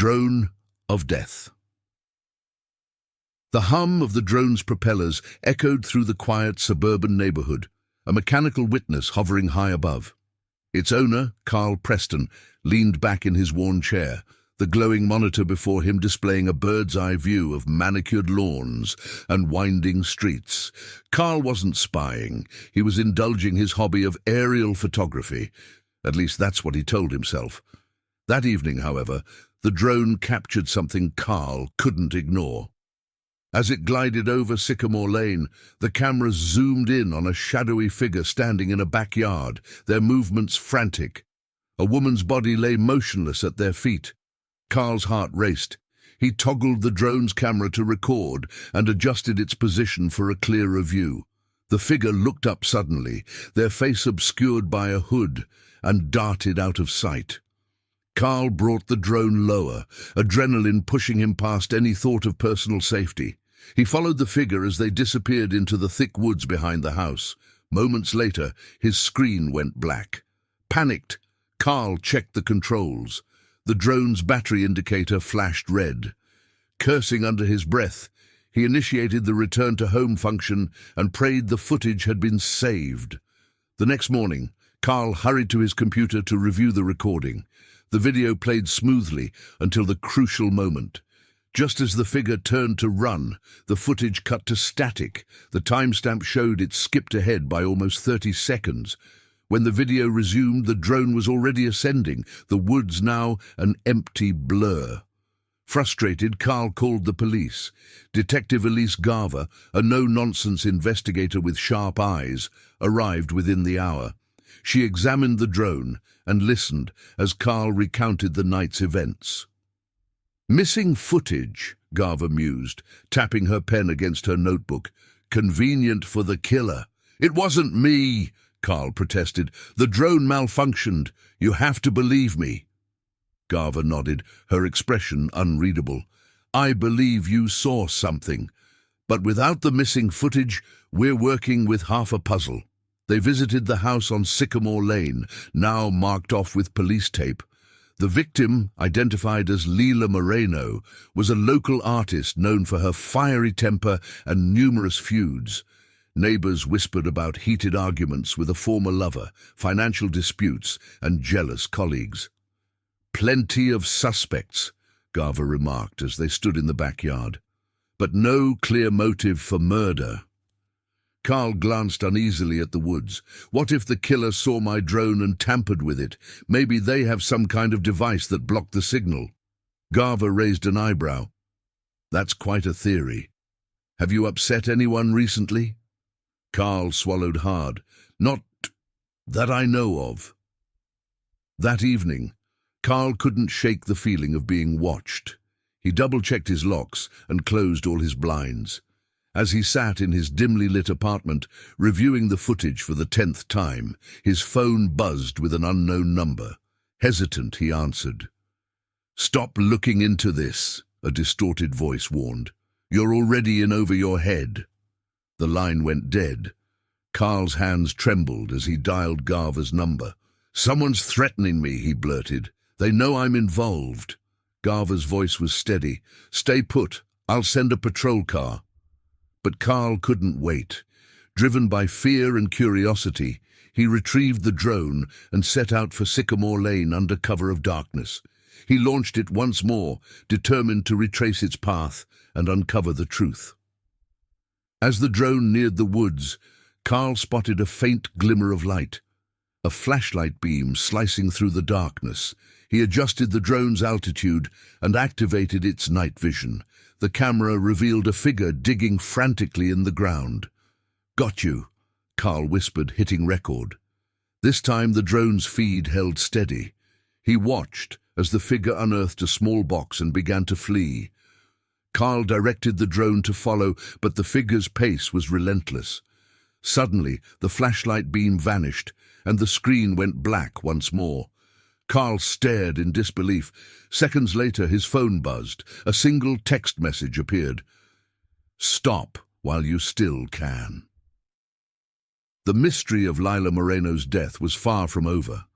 Drone of death. The hum of the drone's propellers echoed through the quiet suburban neighborhood, a mechanical witness hovering high above. Its owner, Carl Preston, leaned back in his worn chair, the glowing monitor before him displaying a bird's-eye view of manicured lawns and winding streets. Carl wasn't spying. He was indulging his hobby of aerial photography. At least that's what he told himself. That evening, however, the drone captured something Carl couldn't ignore. As it glided over Sycamore Lane, the camera zoomed in on a shadowy figure standing in a backyard, their movements frantic. A woman's body lay motionless at their feet. Carl's heart raced. He toggled the drone's camera to record and adjusted its position for a clearer view. The figure looked up suddenly, their face obscured by a hood, and darted out of sight. Carl brought the drone lower, adrenaline pushing him past any thought of personal safety. He followed the figure as they disappeared into the thick woods behind the house. Moments later, his screen went black. Panicked, Carl checked the controls. The drone's battery indicator flashed red. Cursing under his breath, he initiated the return to home function and prayed the footage had been saved. The next morning, Carl hurried to his computer to review the recording. The video played smoothly until the crucial moment. Just as the figure turned to run, the footage cut to static. The timestamp showed it skipped ahead by almost 30 seconds. When the video resumed, the drone was already ascending, the woods now an empty blur. Frustrated, Carl called the police. Detective Elise Garver, a no-nonsense investigator with sharp eyes, arrived within the hour. She examined the drone and listened as Carl recounted the night's events. "Missing footage," Garver mused, tapping her pen against her notebook. "Convenient for the killer." "It wasn't me," Carl protested. "The drone malfunctioned. You have to believe me." Garver nodded, her expression unreadable. "I believe you saw something. But without the missing footage, we're working with half a puzzle." They visited the house on Sycamore Lane, now marked off with police tape. The victim, identified as Leila Moreno, was a local artist known for her fiery temper and numerous feuds. Neighbors whispered about heated arguments with a former lover, financial disputes, and jealous colleagues. "Plenty of suspects," Garver remarked as they stood in the backyard, "but no clear motive for murder." Carl glanced uneasily at the woods. What if the killer saw my drone and tampered with it? Maybe they have some kind of device that blocked the signal. Garver raised an eyebrow. "That's quite a theory. Have you upset anyone recently?" Carl swallowed hard. "Not that I know of." That evening, Carl couldn't shake the feeling of being watched. He double-checked his locks and closed all his blinds. As he sat in his dimly lit apartment, reviewing the footage for the 10th time, his phone buzzed with an unknown number. Hesitant, he answered. "Stop looking into this," a distorted voice warned. "You're already in over your head." The line went dead. Carl's hands trembled as he dialed Garver's number. "Someone's threatening me," he blurted. "They know I'm involved." Garver's voice was steady. "Stay put. I'll send a patrol car." But Carl couldn't wait. Driven by fear and curiosity, he retrieved the drone and set out for Sycamore Lane under cover of darkness. He launched it once more, determined to retrace its path and uncover the truth. As the drone neared the woods, Carl spotted a faint glimmer of light, a flashlight beam slicing through the darkness. He adjusted the drone's altitude and activated its night vision. The camera revealed a figure digging frantically in the ground. "Got you," Carl whispered, hitting record. This time the drone's feed held steady. He watched as the figure unearthed a small box and began to flee. Carl directed the drone to follow, but the figure's pace was relentless. Suddenly, the flashlight beam vanished, and the screen went black once more. Carl stared in disbelief. Seconds later, his phone buzzed. A single text message appeared. "Stop while you still can." The mystery of Leila Moreno's death was far from over.